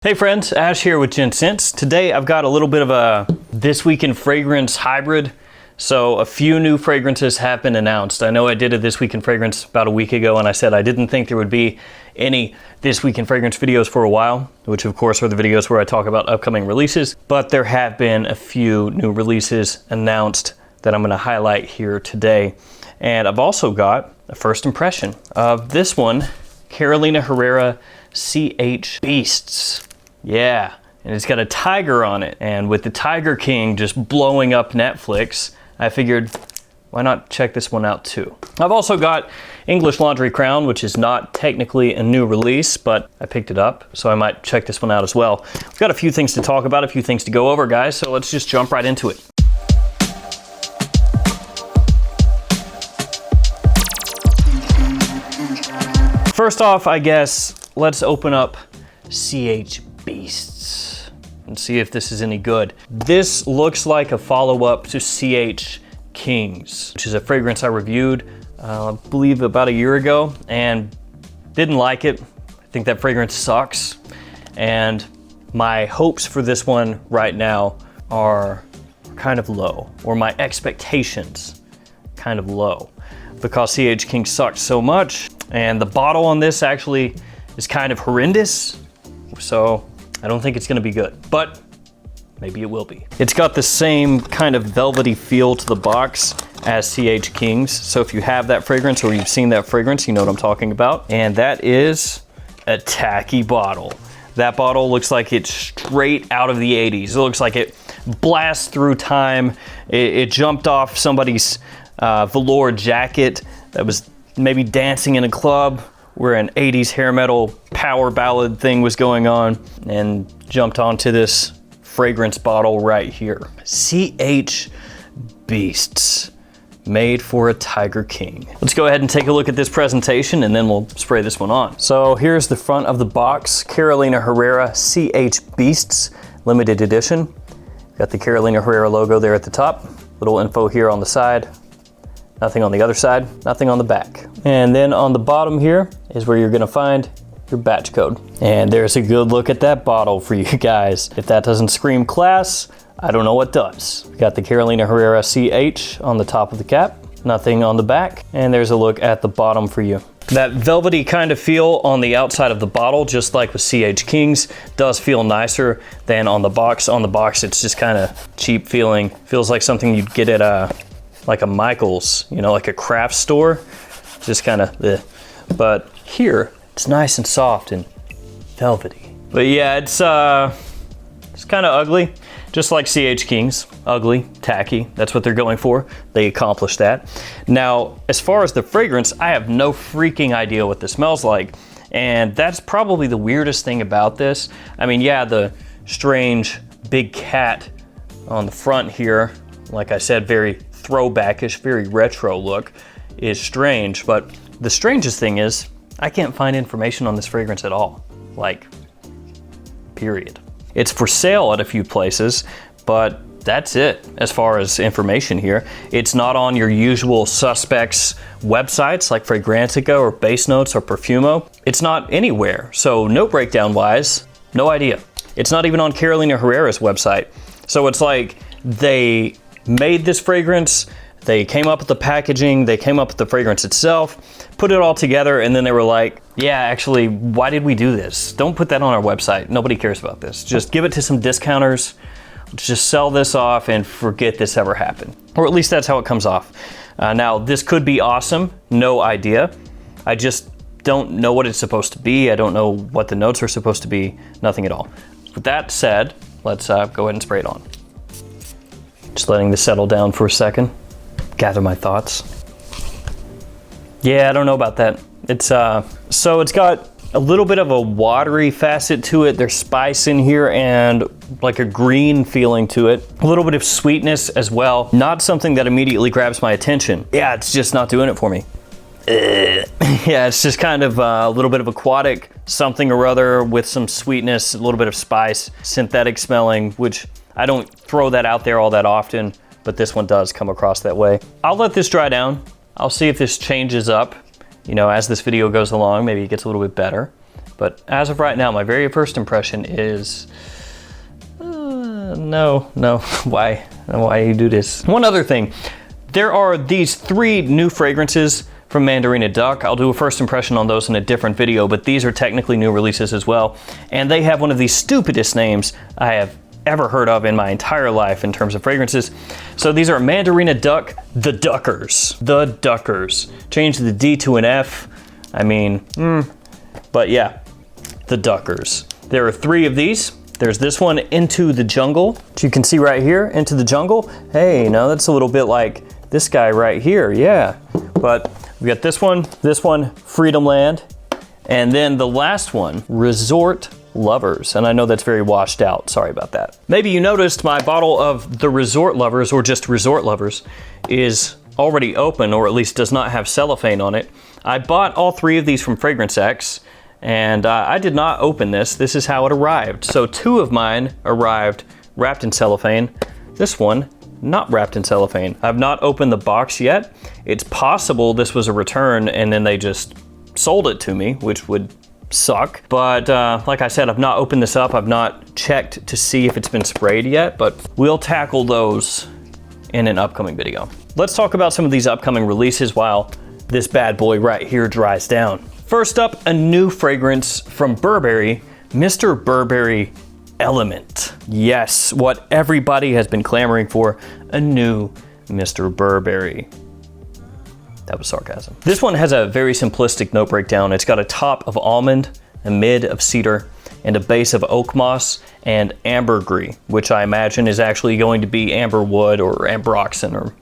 Hey friends, Ash here with Gents. Today I've got a little bit of a This Week in Fragrance hybrid. So a few new fragrances have been announced. I know I did a This Week in Fragrance about a week ago and I said I didn't think there would be any This Week in Fragrance videos for a while, which of course are the videos where I talk about upcoming releases, but there have been a few new releases announced that I'm going to highlight here today. And I've also got a first impression of this one, Carolina Herrera CH Beasts. Yeah, and it's got a tiger on it. And with the Tiger King just blowing up Netflix, I figured, why not check this one out too? I've also got English Laundry Crown, which is not technically a new release, but I picked it up, so I might check this one out as well. We've got a few things to talk about, a few things to go over, guys, so let's just jump right into it. First off, I guess, let's open up CH Beasts and see if this is any good. This looks like a follow-up to CH Kings, which is a fragrance I reviewed, I believe about a year ago, and didn't like it. I think that fragrance sucks. And my hopes for this one right now are kind of low, or my expectations kind of low, because CH King sucked so much. And the bottle on this actually is kind of horrendous, so I don't think it's gonna be good, but maybe it will be. It's got the same kind of velvety feel to the box as CH Kings, so if you have that fragrance or you've seen that fragrance, you know what I'm talking about. And that is a tacky bottle. That bottle looks like it's straight out of the 80s. It looks like it blasts through time. It jumped off somebody's velour jacket that was maybe dancing in a club where an 80s hair metal power ballad thing was going on, and jumped onto this fragrance bottle right here. CH Beasts, made for a Tiger King. Let's go ahead and take a look at this presentation and then we'll spray this one on. So here's the front of the box, Carolina Herrera CH Beasts, limited edition. Got the Carolina Herrera logo there at the top, little info here on the side. Nothing on the other side, nothing on the back. And then on the bottom here is where you're gonna find your batch code. And there's a good look at that bottle for you guys. If that doesn't scream class, I don't know what does. We got the Carolina Herrera CH on the top of the cap, nothing on the back. And there's a look at the bottom for you. That velvety kind of feel on the outside of the bottle, just like with CH Kings, does feel nicer than on the box. On the box, it's just kind of cheap feeling. Feels like something you'd get at like a Michael's, you know, like a craft store, just kind of the, but here it's nice and soft and velvety. But yeah, it's kind of ugly, just like CH Kings, ugly, tacky. That's what they're going for. They accomplished that. Now, as far as the fragrance, I have no freaking idea what this smells like, and that's probably the weirdest thing about this. I mean, yeah, the strange big cat on the front here, like I said, very throwbackish, very retro look is strange, but the strangest thing is I can't find information on this fragrance at all, like, period. It's for sale at a few places, but that's it as far as information here. It's not on your usual suspects websites like Fragrantica or Base Notes or Perfumo. It's not anywhere, so note breakdown wise, no idea. It's not even on Carolina Herrera's website. So it's like they made this fragrance, they came up with the packaging, they came up with the fragrance itself, put it all together, and then they were like, yeah, actually, why did we do this? Don't put that on our website. Nobody cares about this. Just give it to some discounters, just sell this off and forget this ever happened. Or at least that's how it comes off. Now, this could be awesome, no idea. I just don't know what it's supposed to be. I don't know what the notes are supposed to be, nothing at all. With that said, let's go ahead and spray it on. Just letting this settle down for a second, gather my thoughts. Yeah, I don't know about that. It's so it's got a little bit of a watery facet to it. There's spice in here and like a green feeling to it. A little bit of sweetness as well. Not something that immediately grabs my attention. Yeah, it's just not doing it for me. Yeah, it's just kind of a little bit of aquatic something or other with some sweetness, a little bit of spice, synthetic smelling, which I don't throw that out there all that often, but this one does come across that way. I'll let this dry down. I'll see if this changes up, you know, as this video goes along. Maybe it gets a little bit better. But as of right now, my very first impression is, no, why you do this? One other thing, there are these 3 new fragrances from Mandarina Duck. I'll do a first impression on those in a different video, but these are technically new releases as well. And they have one of the stupidest names I have ever heard of in my entire life in terms of fragrances. So these are Mandarina Duck, the Duckers. The Duckers. Change the D to an F. I mean, but yeah, the Duckers. There are 3 of these. There's this one, Into the Jungle, which you can see right here, Into the Jungle. Hey, now that's a little bit like this guy right here, yeah. But we got this one, Freedom Land, and then the last one, Resort Lovers. And I know that's very washed out, sorry about that. Maybe you noticed my bottle of the Resort Lovers, or just Resort Lovers, is already open, or at least does not have cellophane on it. I bought all 3 of these from Fragrance X, and I did not open this. This is how it arrived. So 2 of mine arrived wrapped in cellophane. This one, not wrapped in cellophane. I've not opened the box yet. It's possible this was a return and then they just sold it to me, which would suck. But like I said, I've not opened this up. I've not checked to see if it's been sprayed yet, but we'll tackle those in an upcoming video. Let's talk about some of these upcoming releases while this bad boy right here dries down. First up, a new fragrance from Burberry, Mr. Burberry Element. Yes, what everybody has been clamoring for, a new Mr. Burberry. That was sarcasm. This one has a very simplistic note breakdown. It's got a top of almond, a mid of cedar, and a base of oak moss and ambergris, which I imagine is actually going to be amber wood or ambroxan or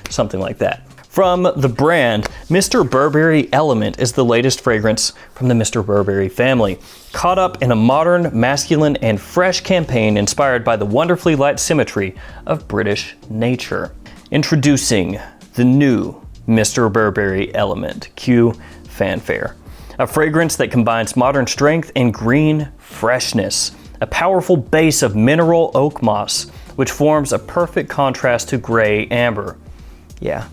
something like that. From the brand, Mr. Burberry Element is the latest fragrance from the Mr. Burberry family, caught up in a modern, masculine, and fresh campaign inspired by the wonderfully light symmetry of British nature. Introducing the new Mr. Burberry Element, cue fanfare. A fragrance that combines modern strength and green freshness. A powerful base of mineral oak moss, which forms a perfect contrast to gray amber. Yeah,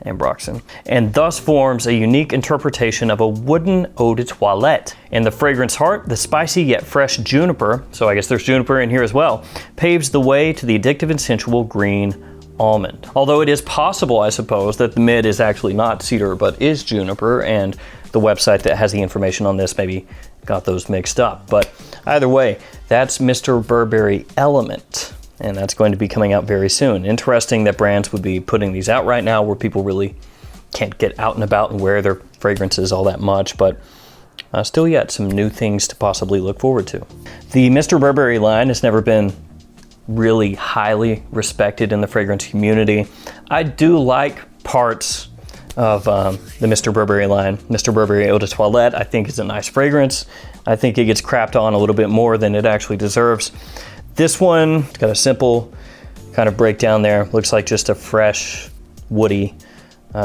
ambroxan. And thus forms a unique interpretation of a wooden eau de toilette. In the fragrance heart, the spicy yet fresh juniper, so I guess there's juniper in here as well, paves the way to the addictive and sensual green almond. Although it is possible, I suppose, that the mid is actually not cedar, but is juniper, and the website that has the information on this maybe got those mixed up. But either way, that's Mr. Burberry Element. And that's going to be coming out very soon. Interesting that brands would be putting these out right now where people really can't get out and about and wear their fragrances all that much, but still yet some new things to possibly look forward to. The Mr. Burberry line has never been really highly respected in the fragrance community. I do like parts of the Mr. Burberry line. Mr. Burberry Eau de Toilette I think is a nice fragrance. I think it gets crapped on a little bit more than it actually deserves. This one, it's got a simple kind of breakdown there. Looks like just a fresh, woody,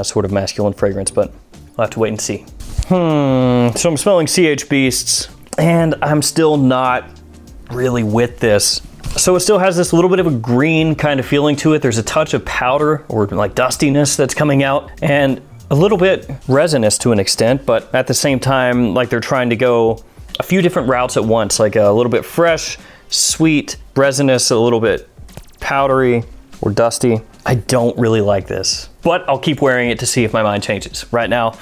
sort of masculine fragrance, but I'll have to wait and see. So I'm smelling CH Beasts, and I'm still not really with this. So it still has this little bit of a green kind of feeling to it. There's a touch of powder or like dustiness that's coming out, and a little bit resinous to an extent, but at the same time, like they're trying to go a few different routes at once, like a little bit fresh, sweet, resinous, a little bit powdery or dusty. I don't really like this, but I'll keep wearing it to see if my mind changes. Right now,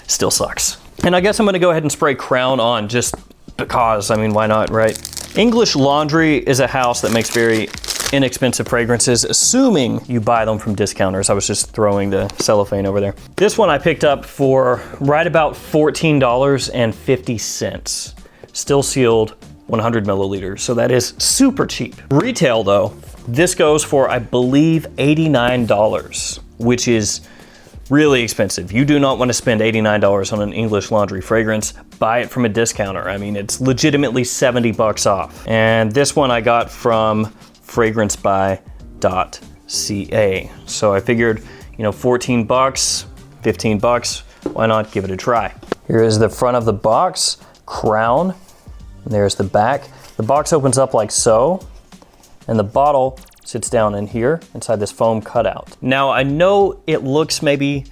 still sucks. And I guess I'm gonna go ahead and spray Crown on just because, I mean, why not, right? English Laundry is a house that makes very inexpensive fragrances, assuming you buy them from discounters. I was just throwing the cellophane over there. This one I picked up for right about $14.50. Still sealed, 100 milliliters, so that is super cheap. Retail though, this goes for, I believe, $89, which is really expensive. You do not want to spend $89 on an English Laundry fragrance. Buy it from a discounter. I mean, it's legitimately 70 bucks off. And this one I got from fragrancebuy.ca. So I figured, you know, 14 bucks, 15 bucks, why not give it a try? Here is the front of the box, Crown. And there's the back. The box opens up like so, and the bottle sits down in here inside this foam cutout. Now I know it looks maybe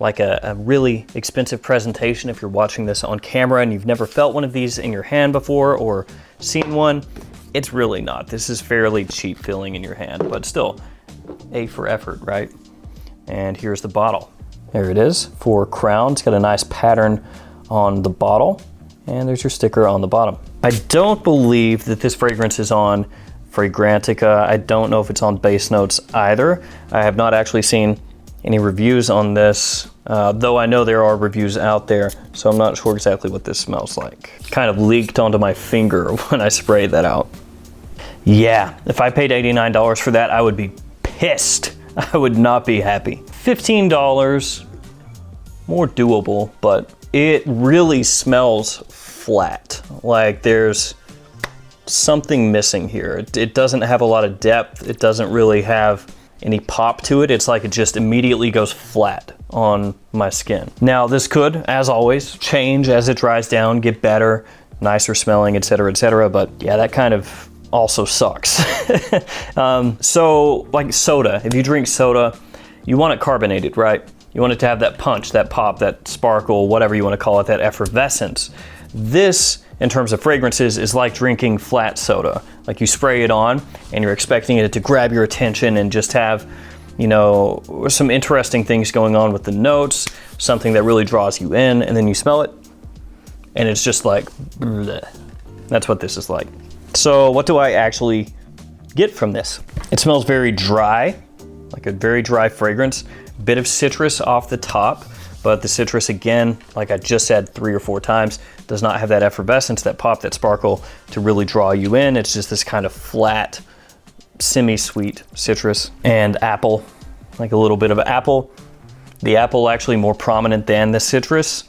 like a really expensive presentation if you're watching this on camera and you've never felt one of these in your hand before or seen one. It's really not. This is fairly cheap feeling in your hand, but still A for effort, right? And here's the bottle. There it is for Crown. It's got a nice pattern on the bottle, and there's your sticker on the bottom. I don't believe that this fragrance is on Fragrantica. I don't know if it's on Base Notes either. I have not actually seen any reviews on this, though I know there are reviews out there, so I'm not sure exactly what this smells like. Kind of leaked onto my finger when I sprayed that out. Yeah, if I paid $89 for that, I would be pissed. I would not be happy. $15, more doable, but it really smells flat. Like there's something missing here. It doesn't have a lot of depth. It doesn't really have any pop to it. It's like it just immediately goes flat on my skin. Now this could, as always, change as it dries down, get better, nicer smelling, etc., but yeah, that kind of also sucks. So like soda, if you drink soda, you want it carbonated, right? You want it to have that punch, that pop, that sparkle, whatever you want to call it, that effervescence. This, in terms of fragrances, is like drinking flat soda. Like you spray it on and you're expecting it to grab your attention and just have, you know, some interesting things going on with the notes, something that really draws you in, and then you smell it and it's just like, bleh. That's what this is like. So what do I actually get from this? It smells very dry, like a very dry fragrance, bit of citrus off the top, but the citrus, again, like I just said 3 or 4 times, does not have that effervescence, that pop, that sparkle to really draw you in. It's just this kind of flat, semi-sweet citrus. And apple, like a little bit of apple. The apple actually more prominent than the citrus.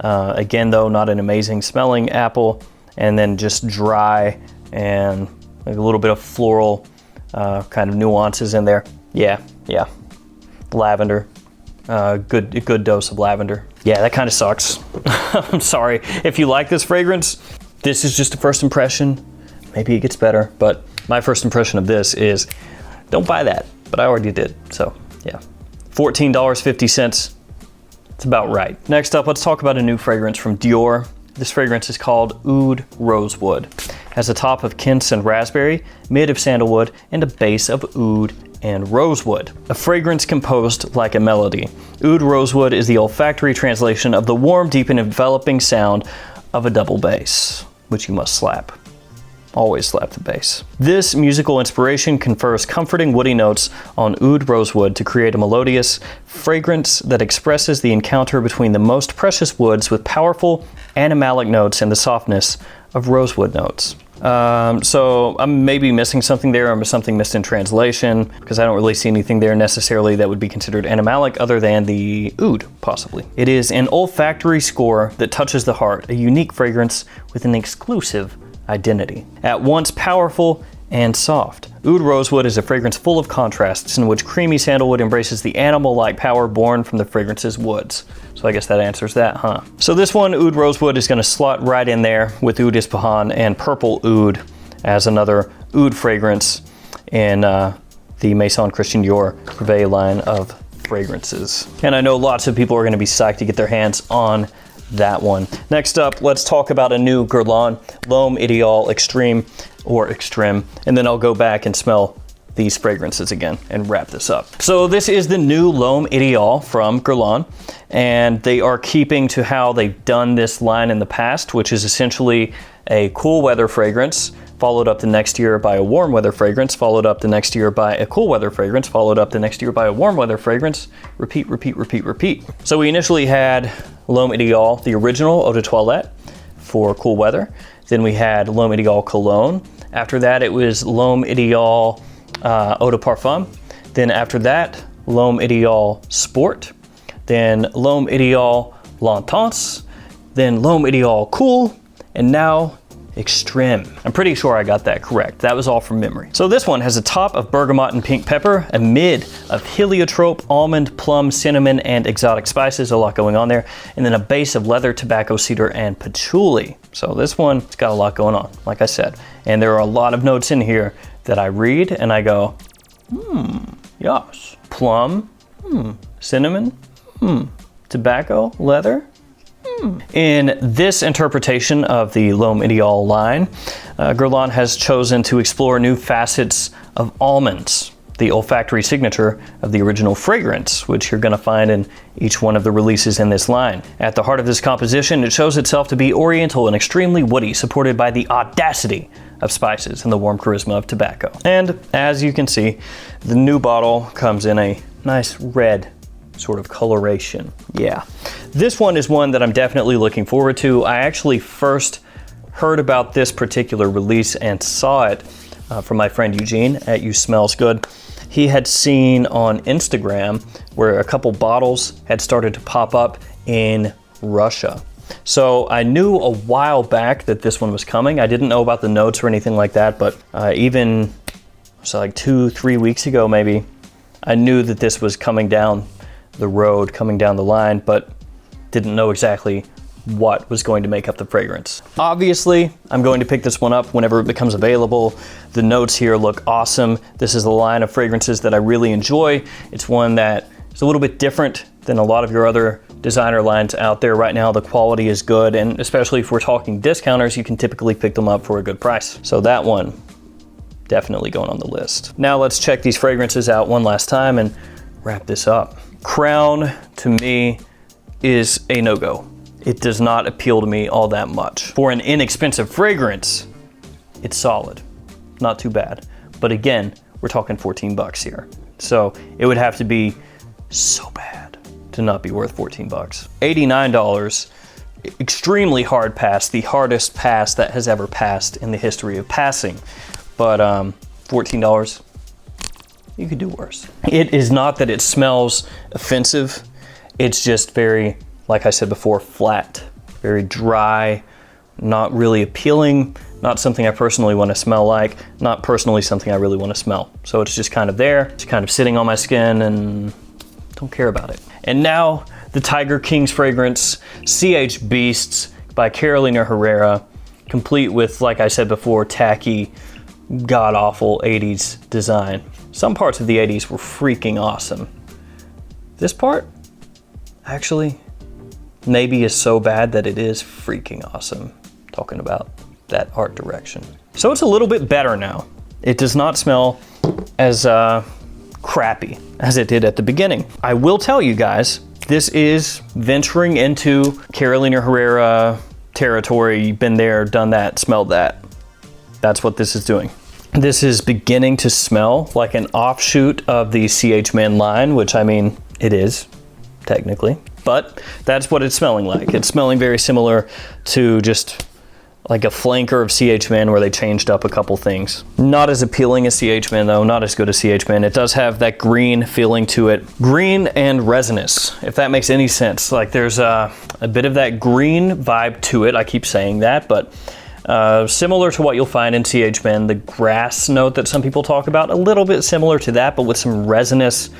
Again, though, not an amazing smelling apple. And then just dry and like a little bit of floral kind of nuances in there. Yeah. Lavender. Good dose of lavender. Yeah, that kind of sucks. I'm sorry. If you like this fragrance, this is just a first impression. Maybe it gets better, but my first impression of this is don't buy that, but I already did, so yeah. $14.50, it's about right. Next up, let's talk about a new fragrance from Dior. This fragrance is called Oud Rosewood. Has a top of quince and raspberry, mid of sandalwood, and a base of oud and rosewood. A fragrance composed like a melody. Oud Rosewood is the olfactory translation of the warm, deep, and enveloping sound of a double bass, which you must slap. Always slap the bass. This musical inspiration confers comforting woody notes on Oud Rosewood to create a melodious fragrance that expresses the encounter between the most precious woods with powerful animalic notes and the softness of rosewood notes. So I'm maybe missing something there, or something missed in translation, because I don't really see anything there necessarily that would be considered animalic other than the oud, possibly. It is an olfactory score that touches the heart, a unique fragrance with an exclusive identity. At once powerful and soft, Oud Rosewood is a fragrance full of contrasts in which creamy sandalwood embraces the animal-like power born from the fragrance's woods. So I guess that answers that, huh? So this one, Oud Rosewood, is gonna slot right in there with Oud Ispahan and Purple Oud as another oud fragrance in the Maison Christian Dior Privé line of fragrances. And I know lots of people are gonna be psyched to get their hands on that one. Next up, let's talk about a new Guerlain Lhomme Ideal Extreme, or Extreme, and then I'll go back and smell these fragrances again and wrap this up. So this is the new Lhomme Ideal from Guerlain, and they are keeping to how they've done this line in the past, which is essentially a cool weather fragrance, followed up the next year by a warm weather fragrance, followed up the next year by a cool weather fragrance, followed up the next year by a warm weather fragrance, repeat. So we initially had Lhomme Ideal, the original Eau de Toilette for cool weather. Then we had Lhomme Ideal Cologne. After that, it was Lhomme Ideal Eau de Parfum. Then after that, Lhomme Ideal Sport. Then Lhomme Ideal L'Intense. Then Lhomme Ideal Cool. And now Extreme. I'm pretty sure I got that correct. That was all from memory. So this one has a top of bergamot and pink pepper, a mid of heliotrope, almond, plum, cinnamon, and exotic spices, a lot going on there, and then a base of leather, tobacco, cedar, and patchouli. So this one, it's got a lot going on, like I said. And there are a lot of notes in here that I read and I go, yes. Plum, cinnamon, tobacco, leather. In this interpretation of the L'Homme Ideal line, Guerlain has chosen to explore new facets of almonds, the olfactory signature of the original fragrance, which you're going to find in each one of the releases in this line. At the heart of this composition, it shows itself to be oriental and extremely woody, supported by the audacity of spices and the warm charisma of tobacco. And as you can see, the new bottle comes in a nice red sort of coloration. Yeah, this one is one that I'm definitely looking forward to. I actually first heard about this particular release and saw it from my friend Eugene at You Smells Good. He had seen on Instagram where a couple bottles had started to pop up in Russia. So I knew a while back that this one was coming. I didn't know about the notes or anything like that, but even so like 2-3 weeks ago maybe, I knew that this was coming down the road, coming down the line, but didn't know exactly what was going to make up the fragrance. Obviously, I'm going to pick this one up whenever it becomes available. The notes here look awesome. This is the line of fragrances that I really enjoy. It's one that is a little bit different than a lot of your other designer lines out there right now. The quality is good, and especially if we're talking discounters, you can typically pick them up for a good price. So that one, definitely going on the list. Now let's check these fragrances out one last time and wrap this up. Crown, to me, is a no-go. It does not appeal to me all that much. For an inexpensive fragrance, it's solid. Not too bad. But again, we're talking 14 bucks here. So it would have to be so bad to not be worth 14 bucks. $89, extremely hard pass, the hardest pass that has ever passed in the history of passing. But $14, you could do worse. It is not that it smells offensive. It's just very, like I said before, flat, very dry, not really appealing, not something I personally want to smell like, not personally something I really want to smell. So it's just kind of there, it's kind of sitting on my skin and don't care about it. And now the Tiger King's fragrance, CH Beasts by Carolina Herrera, complete with, like I said before, tacky, god-awful 80s design. Some parts of the 80s were freaking awesome. This part, actually, maybe is so bad that it is freaking awesome. Talking about that art direction. So it's a little bit better now. It does not smell as crappy as it did at the beginning. I will tell you guys, this is venturing into Carolina Herrera territory. Been there, done that, smelled that. That's what this is doing. This is beginning to smell like an offshoot of the CH Man line, which I mean, it is, technically. But that's what it's smelling like. It's smelling very similar to just like a flanker of CH Man where they changed up a couple things. Not as appealing as CH Man though, not as good as CH Man. It does have that green feeling to it. Green and resinous, if that makes any sense. Like there's a bit of that green vibe to it. I keep saying that, but similar to what you'll find in CH Man, the grass note that some people talk about, a little bit similar to that, but with some resinous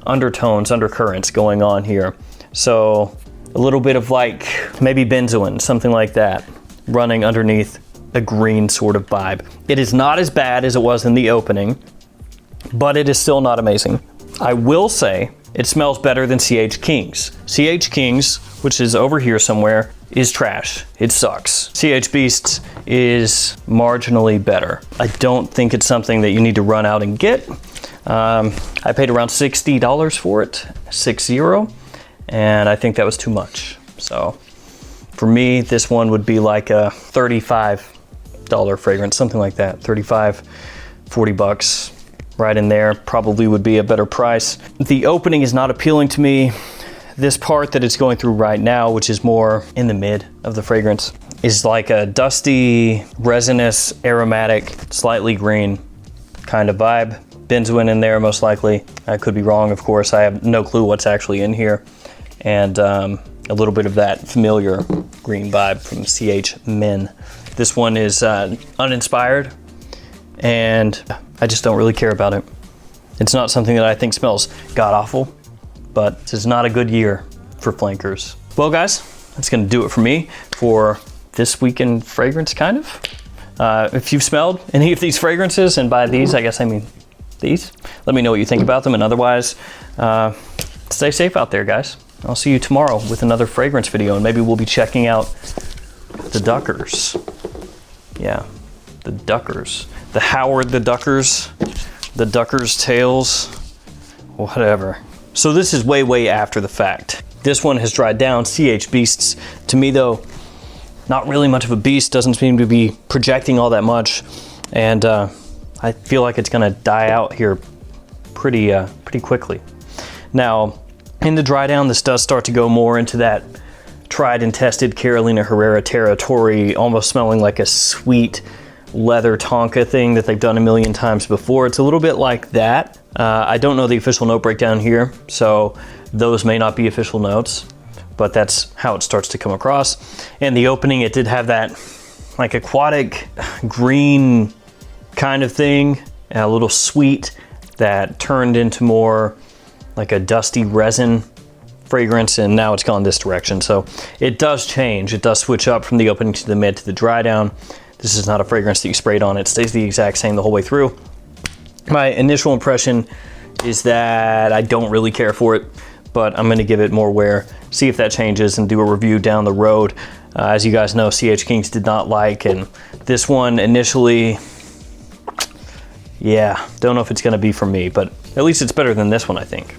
undertones, undercurrents going on here. So a little bit of like maybe benzoin, something like that, running underneath a green sort of vibe. It is not as bad as it was in the opening, but it is still not amazing. I will say it smells better than CH King's. CH King's, which is over here somewhere, is trash. It sucks. CH Beasts is marginally better. I don't think it's something that you need to run out and get. I paid around $60 for it, 60, and I think that was too much. So for me, this one would be like a $35 fragrance, something like that. 35, 40 bucks, right in there, probably would be a better price. The opening is not appealing to me. This part that it's going through right now, which is more in the mid of the fragrance, is like a dusty, resinous, aromatic, slightly green kind of vibe. Benzoin in there, most likely. I could be wrong, of course. I have no clue what's actually in here. And a little bit of that familiar green vibe from CH Men. This one is uninspired, and I just don't really care about it. It's not something that I think smells god-awful, but this is not a good year for flankers. Well, guys, that's gonna do it for me for this week in fragrance, kind of. If you've smelled any of these fragrances, and by these, I guess I mean these, let me know what you think about them, and otherwise, stay safe out there, guys. I'll see you tomorrow with another fragrance video, and maybe we'll be checking out the Duckers. Yeah, the Duckers. The Howard the Duckers. The Duckers Tales. Whatever. So this is way after the fact. This one has dried down. CH Beasts, to me though, not really much of a beast. Doesn't seem to be projecting all that much. And I feel like it's gonna die out here pretty quickly. Now, in the dry down, this does start to go more into that tried and tested Carolina Herrera territory, almost smelling like a sweet leather Tonka thing that they've done a million times before. It's a little bit like that. I don't know the official note breakdown here, so those may not be official notes, but that's how it starts to come across. And the opening, it did have that like aquatic green kind of thing, a little sweet that turned into more like a dusty resin fragrance, and now it's gone this direction. So it does change. It does switch up from the opening to the mid to the dry down. This is not a fragrance that you sprayed on. It stays the exact same the whole way through. My initial impression is that I don't really care for it, but I'm gonna give it more wear, see if that changes, and do a review down the road. As you guys know, CH Kings did not like, and this one initially, yeah, don't know if it's gonna be for me, but at least it's better than this one, I think.